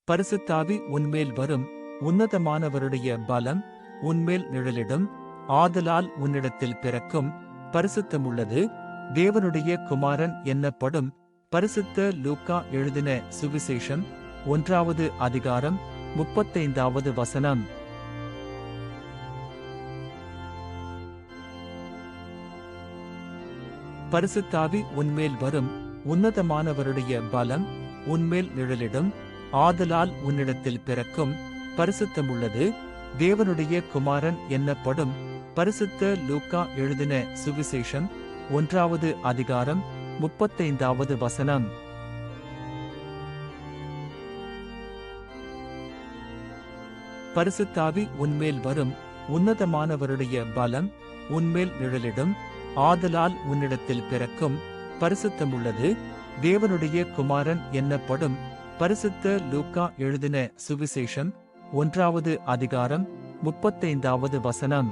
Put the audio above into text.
பரிசுத்தாவி உன்மேல் வரும், உன்னதமானவருடைய பலம் உன்மேல் நிழலிடும், ஆதலால் உன்னிடத்தில் பிறக்கும் பரிசுத்தமுள்ளது தேவனுடைய குமாரன் என்னப்படும். பரிசுத்த லூக்கா எழுதின சுவிசேஷம் 1வது அதிகாரம் 35வது வசனம். பரிசுத்தாவி உன்மேல் வரும், உன்னதமானவருடைய பலம் உன்மேல் நிழலிடும், ஆதலால் உன்னிடத்தில் பிறக்கும் பரிசுத்தமுள்ளது தேவனுடைய குமாரன் என்னப்படும். பரிசுத்த லூக்கா எழுதின சுவிசேஷம் 1வது அதிகாரம் 35வது வசனம். பரிசுத்தாவி உன்மேல் வரும், உன்னதமானவருடைய பலம் உன்மேல் நிழலிடும், ஆதலால் உன்னிடத்தில் பிறக்கும் பரிசுத்தமுள்ளது தேவனுடைய குமாரன் என்னப்படும். பரிசுத்த லூக்கா எழுதின சுவிசேஷம் 1வது அதிகாரம் 35வது வசனம்.